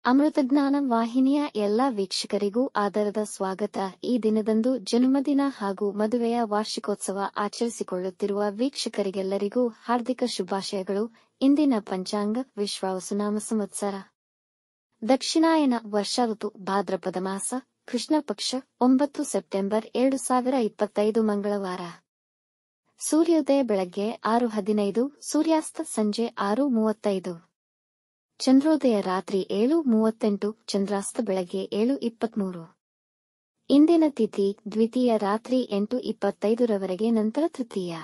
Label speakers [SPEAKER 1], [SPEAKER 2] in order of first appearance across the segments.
[SPEAKER 1] ಅಮೃತಜ್ಞಾನ ವಾಹಿನಿಯ ಎಲ್ಲಾ ವೀಕ್ಷಕರಿಗೂ ಆದರದ ಸ್ವಾಗತ. ಈ ದಿನದಂದು ಜನ್ಮದಿನ ಹಾಗೂ ಮದುವೆಯ ವಾರ್ಷಿಕೋತ್ಸವ ಆಚರಿಸಿಕೊಳ್ಳುತ್ತಿರುವ ವೀಕ್ಷಕರಿಗೆಲ್ಲರಿಗೂ ಹಾರ್ದಿಕ ಶುಭಾಶಯಗಳು. ಇಂದಿನ ಪಂಚಾಂಗ ವಿಶ್ವಾವಸುನಾಮ ಸಂವತ್ಸರ ದಕ್ಷಿಣಾಯನ ವರ್ಷ ಋತು ಭಾದ್ರಪದ ಮಾಸ ಕೃಷ್ಣ ಪಕ್ಷ 9 ಸೆಪ್ಟೆಂಬರ್ 2025 ಮಂಗಳವಾರ. ಸೂರ್ಯೋದಯ ಬೆಳಗ್ಗೆ 6:15, ಸೂರ್ಯಾಸ್ತ ಸಂಜೆ 6:35. ಚಂದ್ರೋದಯ ರಾತ್ರಿ 7:38, ಚಂದ್ರಾಸ್ತ ಬೆಳಗ್ಗೆ 7:23. ಇಂದಿನ ತಿಥಿ ದ್ವಿತೀಯ ರಾತ್ರಿ 8:25 ರವರೆಗೆ, ನಂತರ ತೃತೀಯ.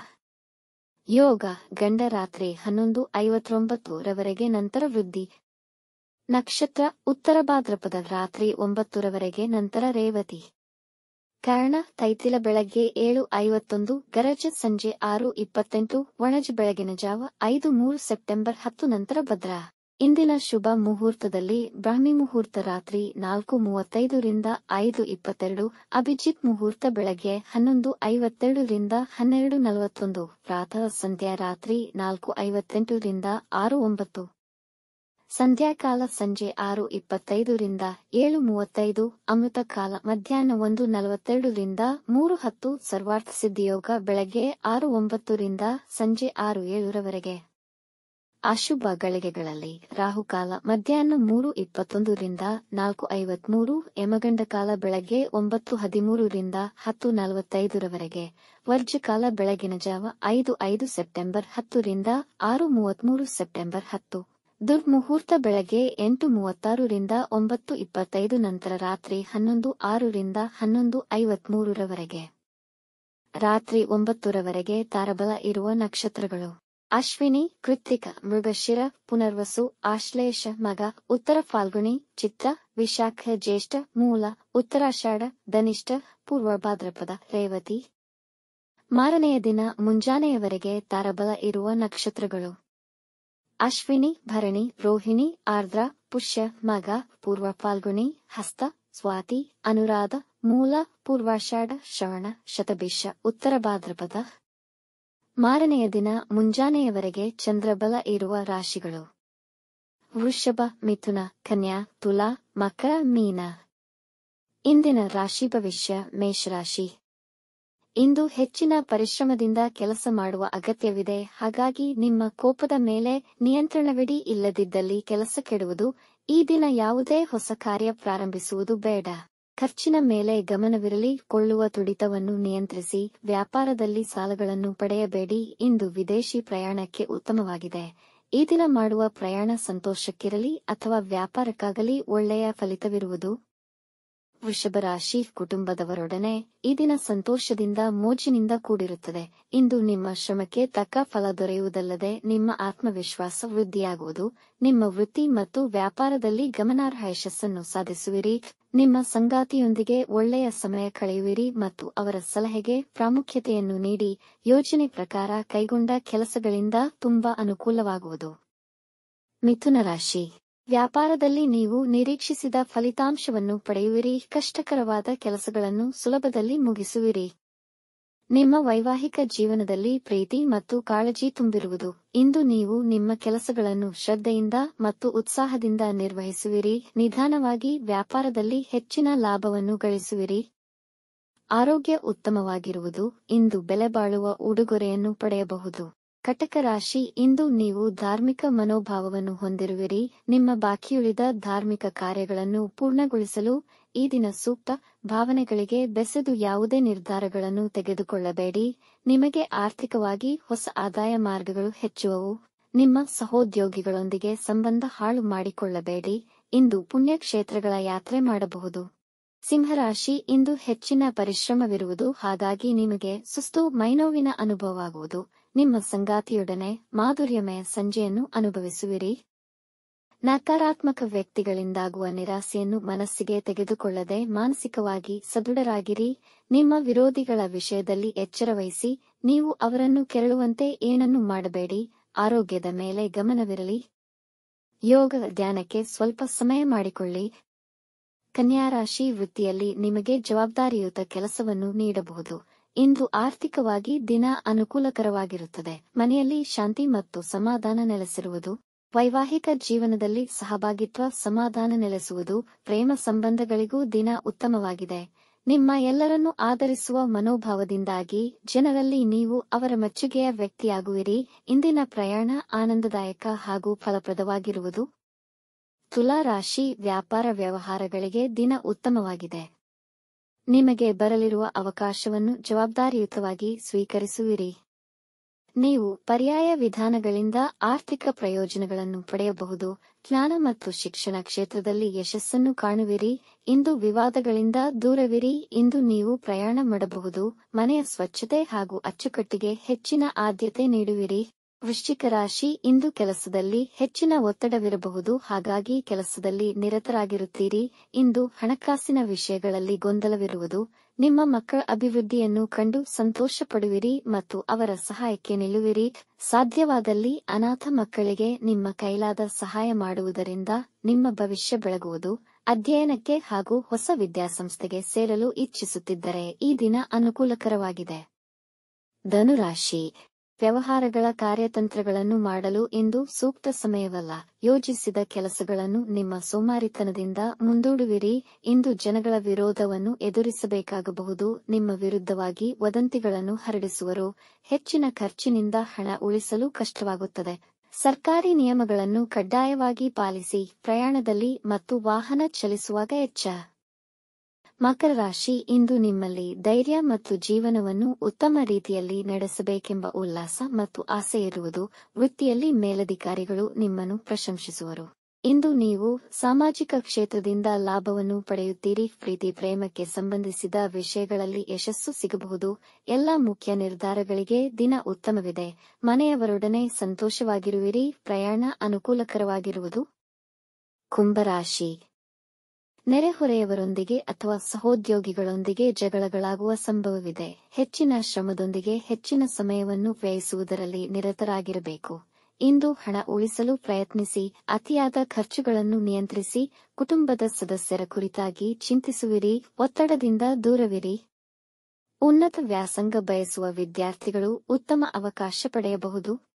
[SPEAKER 1] ಯೋಗ ಗಂಡ ರಾತ್ರಿ 11:59 ರವರೆಗೆ, ನಂತರ ವೃದ್ಧಿ. ನಕ್ಷತ್ರ ಉತ್ತರ ಭಾದ್ರಪದ ರಾತ್ರಿ 9 ರವರೆಗೆ, ನಂತರ ರೇವತಿ. ಕರ್ಣ ತೈತಿಲ ಬೆಳಗ್ಗೆ 7:51, ಗರಜ ಸಂಜೆ 6:28, ವಣಜ ಬೆಳಗಿನ ಜಾವ 5:03 ಸೆಪ್ಟೆಂಬರ್ 10, ನಂತರ ಭದ್ರ. ಇಂದಿನ ಶುಭ ಮುಹೂರ್ತದಲ್ಲಿ ಬ್ರಾಹ್ಮಿ ಮುಹೂರ್ತ ರಾತ್ರಿ 4:35 ರಿಂದ 5:22, ಅಭಿಜಿತ್ ಮುಹೂರ್ತ ಬೆಳಗ್ಗೆ 11:52 ರಿಂದ 12:41, ಪ್ರಾತಃ ಸಂಧ್ಯಾ ರಾತ್ರಿ 4:58 ರಿಂದ 6:09, ಸಂಧ್ಯಾಕಾಲ ಸಂಜೆ 6:25 ರಿಂದ 7:35, ಅಮೃತ ಕಾಲ ಮಧ್ಯಾಹ್ನ 1:42 ರಿಂದ 3:10, ಸರ್ವಾರ್ಥ ಸಿದ್ಧಿಯೋಗ ಬೆಳಗ್ಗೆ 6:09 ರಿಂದ ಸಂಜೆ 6:07 ರವರೆಗೆ. ಅಶುಭ ಗಳಿಗೆಗಳಲ್ಲಿ ರಾಹುಕಾಲ ಮಧ್ಯಾಹ್ನ 3:21 ರಿಂದ 4:53, ಯಮಗಂಡ ಕಾಲ ಬೆಳಗ್ಗೆ 9:13 ರಿಂದ 10:45 ರವರೆಗೆ, ವರ್ಜಕಾಲ ಬೆಳಗಿನ ಜಾವ 5:05 ಸೆಪ್ಟೆಂಬರ್ 10 ರಿಂದ 6:33 ಸೆಪ್ಟೆಂಬರ್ 10, ದುರ್ಮುಹೂರ್ತ ಬೆಳಗ್ಗೆ 8:36 ರಿಂದ 9:25, ನಂತರ ರಾತ್ರಿ 11:06 ರಿಂದ 11:53 ರವರೆಗೆ. ರಾತ್ರಿ 9 ರವರೆಗೆ ತಾರಬಲ ಇರುವ ನಕ್ಷತ್ರಗಳು: ಅಶ್ವಿನಿ, ಕೃತ್ತಿಕ, ಮೃಗಶಿರ, ಪುನರ್ವಸು, ಆಶ್ಲೇಷ, ಮಗ, ಉತ್ತರ ಫಾಲ್ಗುಣಿ, ಚಿತ್ರ, ವಿಶಾಖ, ಜ್ಯೇಷ್ಠ, ಮೂಲ, ಉತ್ತರಾಷಾಢ, ಧನಿಷ್ಠ, ಪೂರ್ವ ಭಾದ್ರಪದ, ರೇವತಿ. ಮಾರನೆಯ ದಿನ ಮುಂಜಾನೆಯವರೆಗೆ ತಾರಬಲ ಇರುವ ನಕ್ಷತ್ರಗಳು: ಅಶ್ವಿನಿ, ಭರಣಿ, ರೋಹಿಣಿ, ಆರ್ದ್ರ, ಪುಷ್ಯ, ಮಗ, ಪೂರ್ವ ಫಾಲ್ಗುಣಿ, ಹಸ್ತ, ಸ್ವಾತಿ, ಅನುರಾಧ, ಮೂಲ, ಪೂರ್ವಾಷಾಢ, ಶ್ರವಣ, ಶತಭಿಷ, ಉತ್ತರ ಭಾದ್ರಪದ. ಮಾರನೆಯ ದಿನ ಮುಂಜಾನೆಯವರೆಗೆ ಚಂದ್ರಬಲ ಇರುವ ರಾಶಿಗಳು: ವೃಷಭ, ಮಿಥುನ, ಕನ್ಯಾ, ತುಲಾ, ಮಕರ, ಮೀನ. ಇಂದಿನ ರಾಶಿ ಭವಿಷ್ಯ: ಮೇಷರಾಶಿ. ಇಂದು ಹೆಚ್ಚಿನ ಪರಿಶ್ರಮದಿಂದ ಕೆಲಸ ಮಾಡುವ ಅಗತ್ಯವಿದೆ, ಹಾಗಾಗಿ ನಿಮ್ಮ ಕೋಪದ ಮೇಲೆ ನಿಯಂತ್ರಣವಿಡಿ, ಇಲ್ಲದಿದ್ದಲ್ಲಿ ಕೆಲಸ ಕೆಡುವುದು. ಈ ದಿನ ಯಾವುದೇ ಹೊಸ ಕಾರ್ಯ ಪ್ರಾರಂಭಿಸುವುದು ಬೇಡ. ಖರ್ಚಿನ ಮೇಲೆ ಗಮನವಿರಲಿ, ಕೊಳ್ಳುವ ತುಡಿತವನ್ನು ನಿಯಂತ್ರಿಸಿ. ವ್ಯಾಪಾರದಲ್ಲಿ ಸಾಲಗಳನ್ನು ಪಡೆಯಬೇಡಿ. ಇಂದು ವಿದೇಶಿ ಪ್ರಯಾಣಕ್ಕೆ ಉತ್ತಮವಾಗಿದೆ. ಈ ದಿನ ಮಾಡುವ ಪ್ರಯಾಣ ಸಂತೋಷಕ್ಕಿರಲಿ ಅಥವಾ ವ್ಯಾಪಾರಕ್ಕಾಗಲಿ ಒಳ್ಳೆಯ ಫಲಿತವಿರುವುದು. ವೃಷಭ ರಾಶಿ. ಕುಟುಂಬದವರೊಡನೆ ಈ ದಿನ ಸಂತೋಷದಿಂದ ಮೋಜಿನಿಂದ ಕೂಡಿರುತ್ತದೆ. ಇಂದು ನಿಮ್ಮ ಶ್ರಮಕ್ಕೆ ತಕ್ಕ ಫಲ ದೊರೆಯುವುದಲ್ಲದೆ ನಿಮ್ಮ ಆತ್ಮವಿಶ್ವಾಸ ವೃದ್ಧಿಯಾಗುವುದು. ನಿಮ್ಮ ವೃತ್ತಿ ಮತ್ತು ವ್ಯಾಪಾರದಲ್ಲಿ ಗಮನಾರ್ಹ ಯಶಸ್ಸನ್ನು ಸಾಧಿಸುವಿರಿ. ನಿಮ್ಮ ಸಂಗಾತಿಯೊಂದಿಗೆ ಒಳ್ಳೆಯ ಸಮಯ ಕಳೆಯುವಿರಿ ಮತ್ತು ಅವರ ಸಲಹೆಗೆ ಪ್ರಾಮುಖ್ಯತೆಯನ್ನು ನೀಡಿ. ಯೋಜನೆ ಪ್ರಕಾರ ಕೈಗೊಂಡ ಕೆಲಸಗಳಿಂದ ತುಂಬಾ ಅನುಕೂಲವಾಗುವುದು. ಮಿಥುನ ರಾಶಿ. ವ್ಯಾಪಾರದಲ್ಲಿ ನೀವು ನಿರೀಕ್ಷಿಸಿದ ಫಲಿತಾಂಶವನ್ನು ಪಡೆಯುವಿರಿ. ಕಷ್ಟಕರವಾದ ಕೆಲಸಗಳನ್ನು ಸುಲಭದಲ್ಲಿ ಮುಗಿಸುವಿರಿ. ನಿಮ್ಮ ವೈವಾಹಿಕ ಜೀವನದಲ್ಲಿ ಪ್ರೀತಿ ಮತ್ತು ಕಾಳಜಿ ತುಂಬಿರುವುದು. ಇಂದು ನೀವು ನಿಮ್ಮ ಕೆಲಸಗಳನ್ನು ಶ್ರದ್ಧೆಯಿಂದ ಮತ್ತು ಉತ್ಸಾಹದಿಂದ ನಿರ್ವಹಿಸುವಿರಿ. ನಿಧಾನವಾಗಿ ವ್ಯಾಪಾರದಲ್ಲಿ ಹೆಚ್ಚಿನ ಲಾಭವನ್ನು ಗಳಿಸುವಿರಿ. ಆರೋಗ್ಯ ಉತ್ತಮವಾಗಿರುವುದು. ಇಂದು ಬೆಲೆಬಾಳುವ ಉಡುಗೊರೆಯನ್ನು ಪಡೆಯಬಹುದು. ಕಟಕ ರಾಶಿ. ಇಂದು ನೀವು ಧಾರ್ಮಿಕ ಮನೋಭಾವವನ್ನು ಹೊಂದಿರುವಿರಿ. ನಿಮ್ಮ ಬಾಕಿಯುಳಿದ ಧಾರ್ಮಿಕ ಕಾರ್ಯಗಳನ್ನು ಪೂರ್ಣಗೊಳಿಸಲು ಈ ದಿನ ಸೂಕ್ತ. ಭಾವನೆಗಳಿಗೆ ಬೆಸೆದು ಯಾವುದೇ ನಿರ್ಧಾರಗಳನ್ನು ತೆಗೆದುಕೊಳ್ಳಬೇಡಿ. ನಿಮಗೆ ಆರ್ಥಿಕವಾಗಿ ಹೊಸ ಆದಾಯ ಮಾರ್ಗಗಳು ಹೆಚ್ಚುವವು. ನಿಮ್ಮ ಸಹೋದ್ಯೋಗಿಗಳೊಂದಿಗೆ ಸಂಬಂಧ ಹಾಳು ಮಾಡಿಕೊಳ್ಳಬೇಡಿ. ಇಂದು ಪುಣ್ಯಕ್ಷೇತ್ರಗಳ ಯಾತ್ರೆ ಮಾಡಬಹುದು. ಸಿಂಹರಾಶಿ. ಇಂದು ಹೆಚ್ಚಿನ ಪರಿಶ್ರಮವಿರುವುದು, ಹಾಗಾಗಿ ನಿಮಗೆ ಸುಸ್ತು, ಮೈನೋವಿನ ಅನುಭವವಾಗುವುದು. ನಿಮ್ಮ ಸಂಗಾತಿಯೊಡನೆ ಮಾಧುರ್ಯಮಯ ಸಂಜೆಯನ್ನು ಅನುಭವಿಸುವಿರಿ. ನಕಾರಾತ್ಮಕ ವ್ಯಕ್ತಿಗಳಿಂದಾಗುವ ನಿರಾಸೆಯನ್ನು ಮನಸ್ಸಿಗೆ ತೆಗೆದುಕೊಳ್ಳದೆ ಮಾನಸಿಕವಾಗಿ ಸದೃಢರಾಗಿರಿ. ನಿಮ್ಮ ವಿರೋಧಿಗಳ ವಿಷಯದಲ್ಲಿ ಎಚ್ಚರವಹಿಸಿ. ನೀವು ಅವರನ್ನು ಕೆರಳುವಂತೆ ಏನನ್ನೂ ಮಾಡಬೇಡಿ. ಆರೋಗ್ಯದ ಮೇಲೆ ಗಮನವಿರಲಿ. ಯೋಗ ಧ್ಯಾನಕ್ಕೆ ಸ್ವಲ್ಪ ಸಮಯ ಮಾಡಿಕೊಳ್ಳಿ. ಕನ್ಯಾ ರಾಶಿ. ವೃತ್ತಿಯಲ್ಲಿ ನಿಮಗೆ ಜವಾಬ್ದಾರಿಯುತ ಕೆಲಸವನ್ನು ನೀಡಬಹುದು. ಇಂದು ಆರ್ಥಿಕವಾಗಿ ದಿನ ಅನುಕೂಲಕರವಾಗಿರುತ್ತದೆ. ಮನೆಯಲ್ಲಿ ಶಾಂತಿ ಮತ್ತು ಸಮಾಧಾನ ನೆಲೆಸಿರುವುದು. ವೈವಾಹಿಕ ಜೀವನದಲ್ಲಿ ಸಹಭಾಗಿತ್ವ ಸಮಾಧಾನ ನೆಲೆಸುವುದು. ಪ್ರೇಮ ಸಂಬಂಧಗಳಿಗೂ ದಿನ ಉತ್ತಮವಾಗಿದೆ. ನಿಮ್ಮ ಎಲ್ಲರನ್ನೂ ಆದರಿಸುವ ಮನೋಭಾವದಿಂದಾಗಿ ಜನರಲ್ಲಿ ನೀವು ಅವರ ಮೆಚ್ಚುಗೆಯ ವ್ಯಕ್ತಿಯಾಗುವಿರಿ. ಇಂದಿನ ಪ್ರಯಾಣ ಆನಂದದಾಯಕ ಹಾಗೂ ಫಲಪ್ರದವಾಗಿರುವುದು. ತುಲಾ ರಾಶಿ, ವ್ಯಾಪಾರ ವ್ಯವಹಾರಗಳಿಗೆ ದಿನ ಉತ್ತಮವಾಗಿದೆ. ನಿಮಗೆ ಬರಲಿರುವ ಅವಕಾಶವನ್ನು ಜವಾಬ್ದಾರಿಯುತವಾಗಿ ಸ್ವೀಕರಿಸುವಿರಿ. ನೀವು ಪರ್ಯಾಯ ವಿಧಾನಗಳಿಂದ ಆರ್ಥಿಕ ಪ್ರಯೋಜನಗಳನ್ನು ಪಡೆಯಬಹುದು. ಜ್ಞಾನ ಮತ್ತು ಶಿಕ್ಷಣ ಕ್ಷೇತ್ರದಲ್ಲಿ ಯಶಸ್ಸನ್ನು ಕಾಣುವಿರಿ. ಇಂದು ವಿವಾದಗಳಿಂದ ದೂರವಿರಿ. ಇಂದು ನೀವು ಪ್ರಯಾಣ ಮಾಡಬಹುದು. ಮನೆಯ ಸ್ವಚ್ಛತೆ ಹಾಗೂ ಅಚ್ಚುಕಟ್ಟಿಗೆ ಹೆಚ್ಚಿನ ಆದ್ಯತೆ ನೀಡುವಿರಿ. ವೃಶ್ಚಿಕ ರಾಶಿ, ಇಂದು ಕೆಲಸದಲ್ಲಿ ಹೆಚ್ಚಿನ ಒತ್ತಡವಿರಬಹುದು, ಹಾಗಾಗಿ ಕೆಲಸದಲ್ಲಿ ನಿರತರಾಗಿರುತ್ತೀರಿ. ಇಂದು ಹಣಕಾಸಿನ ವಿಷಯಗಳಲ್ಲಿ ಗೊಂದಲವಿರುವುದು. ನಿಮ್ಮ ಮಕ್ಕಳ ಅಭಿವೃದ್ಧಿಯನ್ನು ಕಂಡು ಸಂತೋಷ ಪಡುವಿರಿ ಮತ್ತು ಅವರ ಸಹಾಯಕ್ಕೆ ನಿಲ್ಲುವಿರಿ. ಸಾಧ್ಯವಾದಲ್ಲಿ ಅನಾಥ ಮಕ್ಕಳಿಗೆ ನಿಮ್ಮ ಕೈಲಾದ ಸಹಾಯ ಮಾಡುವುದರಿಂದ ನಿಮ್ಮ ಭವಿಷ್ಯ ಬೆಳಗುವುದು. ಅಧ್ಯಯನಕ್ಕೆ ಹಾಗೂ ಹೊಸ ವಿದ್ಯಾಸಂಸ್ಥೆಗೆ ಸೇರಲು ಇಚ್ಛಿಸುತ್ತಿದ್ದರೆ ಈ ದಿನ ಅನುಕೂಲಕರವಾಗಿದೆ. ಧನುರಾಶಿ, ವ್ಯವಹಾರಗಳ ಕಾರ್ಯತಂತ್ರಗಳನ್ನು ಮಾಡಲು ಇಂದು ಸೂಕ್ತ ಸಮಯವಲ್ಲ. ಯೋಜಿಸಿದ ಕೆಲಸಗಳನ್ನು ನಿಮ್ಮ ಸೋಮಾರಿತನದಿಂದ ಮುಂದೂಡುವಿರಿ. ಇಂದು ಜನಗಳ ವಿರೋಧವನ್ನು ಎದುರಿಸಬೇಕಾಗಬಹುದು. ನಿಮ್ಮ ವಿರುದ್ಧವಾಗಿ ವದಂತಿಗಳನ್ನು ಹರಡಿಸುವರು. ಹೆಚ್ಚಿನ ಖರ್ಚಿನಿಂದ ಹಣ ಉಳಿಸಲು ಕಷ್ಟವಾಗುತ್ತದೆ. ಸರ್ಕಾರಿ ನಿಯಮಗಳನ್ನು ಕಡ್ಡಾಯವಾಗಿ ಪಾಲಿಸಿ. ಪ್ರಯಾಣದಲ್ಲಿ ಮತ್ತು ವಾಹನ ಚಲಿಸುವಾಗ ಎಚ್ಚರ. ಮಕರ ರಾಶಿ, ಇಂದು ನಿಮ್ಮಲ್ಲಿ ಧೈರ್ಯ ಮತ್ತು ಜೀವನವನ್ನು ಉತ್ತಮ ರೀತಿಯಲ್ಲಿ ನಡೆಸಬೇಕೆಂಬ ಉಲ್ಲಾಸ ಮತ್ತು ಆಸೆ ಇರುವುದು. ವೃತ್ತಿಯಲ್ಲಿ ಮೇಲಧಿಕಾರಿಗಳು ನಿಮ್ಮನ್ನು ಪ್ರಶಂಸಿಸುವರು. ಇಂದು ನೀವು ಸಾಮಾಜಿಕ ಕ್ಷೇತ್ರದಿಂದ ಲಾಭವನ್ನು ಪಡೆಯುತ್ತೀರಿ. ಪ್ರೀತಿ ಪ್ರೇಮಕ್ಕೆ ಸಂಬಂಧಿಸಿದ ವಿಷಯಗಳಲ್ಲಿ ಯಶಸ್ಸು ಸಿಗಬಹುದು. ಎಲ್ಲ ಮುಖ್ಯ ನಿರ್ಧಾರಗಳಿಗೆ ದಿನ ಉತ್ತಮವಿದೆ. ಮನೆಯವರೊಡನೆ ಸಂತೋಷವಾಗಿರುವಿರಿ. ಪ್ರಯಾಣ ಅನುಕೂಲಕರವಾಗಿರುವುದು. ಕುಂಭರಾಶಿ, ನೆರೆಹೊರೆಯವರೊಂದಿಗೆ ಅಥವಾ ಸಹೋದ್ಯೋಗಿಗಳೊಂದಿಗೆ ಜಗಳಗಳಾಗುವ ಸಂಭವವಿದೆ. ಹೆಚ್ಚಿನ ಶ್ರಮದೊಂದಿಗೆ ಹೆಚ್ಚಿನ ಸಮಯವನ್ನು ವ್ಯಯಿಸುವುದರಲ್ಲಿ ನಿರತರಾಗಿರಬೇಕು. ಇಂದು ಹಣ ಉಳಿಸಲು ಪ್ರಯತ್ನಿಸಿ. ಅತಿಯಾದ ಖರ್ಚುಗಳನ್ನು ನಿಯಂತ್ರಿಸಿ. ಕುಟುಂಬದ ಸದಸ್ಯರ ಕುರಿತಾಗಿ ಚಿಂತಿಸುವಿರಿ. ಒತ್ತಡದಿಂದ ದೂರವಿರಿ. ಉನ್ನತ ವ್ಯಾಸಂಗ ಬಯಸುವ ವಿದ್ಯಾರ್ಥಿಗಳು ಉತ್ತಮ ಅವಕಾಶ ಪಡೆಯಬಹುದು.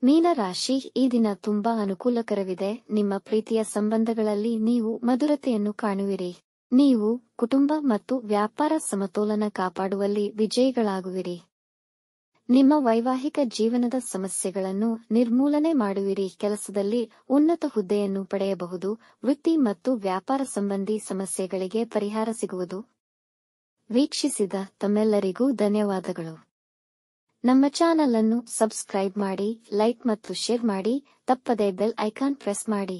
[SPEAKER 1] ಮೀನರಾಶಿ, ಈ ದಿನ ತುಂಬಾ ಅನುಕೂಲಕರವಿದೆ. ನಿಮ್ಮ ಪ್ರೀತಿಯ ಸಂಬಂಧಗಳಲ್ಲಿ ನೀವು ಮಧುರತೆಯನ್ನು ಕಾಣುವಿರಿ. ನೀವು ಕುಟುಂಬ ಮತ್ತು ವ್ಯಾಪಾರ ಸಮತೋಲನ ಕಾಪಾಡುವಲ್ಲಿ ವಿಜಯಿಗಳಾಗುವಿರಿ. ನಿಮ್ಮ ವೈವಾಹಿಕ ಜೀವನದ ಸಮಸ್ಯೆಗಳನ್ನು ನಿರ್ಮೂಲನೆ ಮಾಡುವಿರಿ. ಕೆಲಸದಲ್ಲಿ ಉನ್ನತ ಹುದ್ದೆಯನ್ನು ಪಡೆಯಬಹುದು. ವೃತ್ತಿ ಮತ್ತು ವ್ಯಾಪಾರ ಸಂಬಂಧಿ ಸಮಸ್ಯೆಗಳಿಗೆ ಪರಿಹಾರ ಸಿಗುವುದು. ವೀಕ್ಷಿಸಿದ ತಮ್ಮೆಲ್ಲರಿಗೂ ಧನ್ಯವಾದಗಳು. ನಮ್ಮ ಚಾನಲ್ ಅನ್ನು ಸಬ್ಸ್ಕ್ರೈಬ್ ಮಾಡಿ, ಲೈಕ್ ಮತ್ತು ಶೇರ್ ಮಾಡಿ. ತಪ್ಪದೇ ಬೆಲ್ ಐಕಾನ್ ಪ್ರೆಸ್ ಮಾಡಿ.